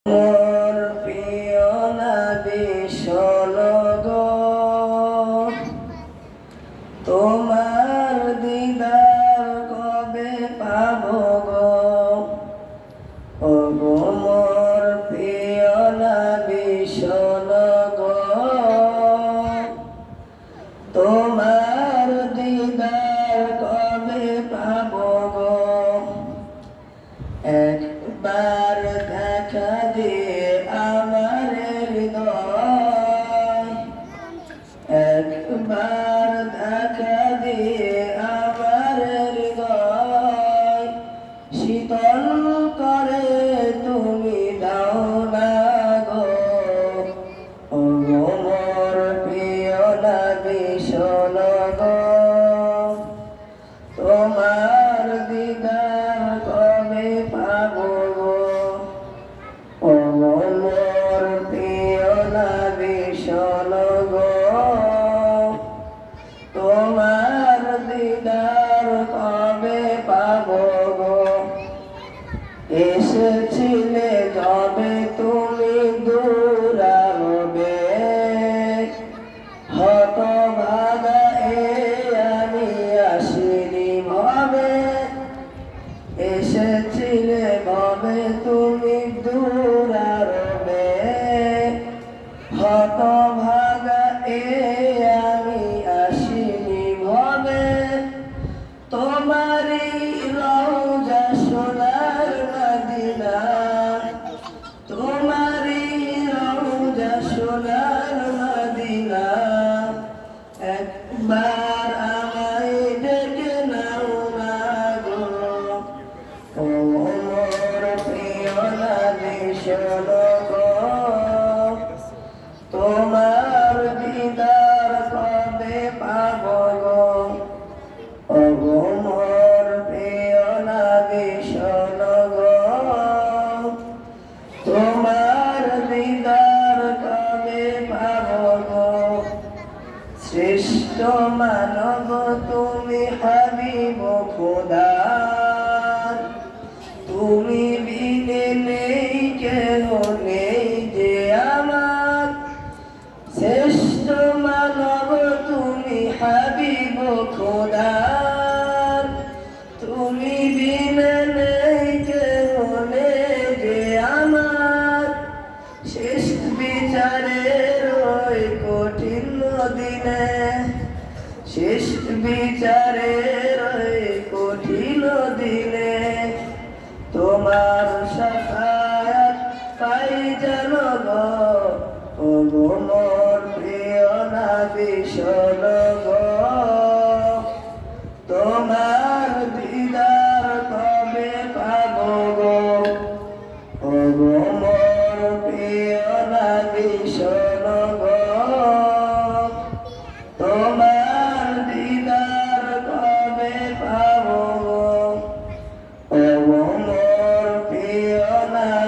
মোর প্রিয় নবী শোনো তোমার দিদার কবে পাবো গো। ও গো মোর প্রিয় নবী শোনো গো, তোমার দিদার কবে পাবো গো। একবার দেখা দিয়ে আমার হৃদয়, একবার দেখা দিয়ে আমার হৃদয় শীতল করে তুমি দাও না গো। ও গো মোর প্রিয় নবী শোনো গো, তোমার দিদার কবে পাবো গো। ও মোর প্রিয় নবী শোনো গো, তোমার দিদার কবে পাবো গো। এসেছিলে যবে তুমি দূরারবে, হতভাগা আমি আসিনি ভবে। এসেছিলে ভবে তুমি দূরারবে, হতভাগা আমি আসিনি ভবে। তোমারই রওজা সোনার মদিনা, তোমারই রওজা সোনার মদিনা। একবার আমায় ডেকে নাও না গো। ও মোর প্রিয় নবী শোনো গো, তোমার দিদার কবে পাবো গো। ও গো মোর প্রিয় নবী শোনো গো, তোমার দিদার কবে পাবো গো। শ্রেষ্ঠ মানব তুমি হাবিব খোদার, তুমি বিনে নেই কেহ নেই যে আমার। শ্রেষ্ঠ মানব তুমি হাবিব খোদার, তুমি বিনে নেই কেহ নেই যে আমার। শেষ বিচারের ওই কঠিন দিনে, শেষ বিচারের ওই কঠিন দিনে তোমার শাফায়াত পাই যেন গো। ও গো মোর প্রিয় নবী শোনো গো, তোমার দিদার কবে পাবো গো। ও গো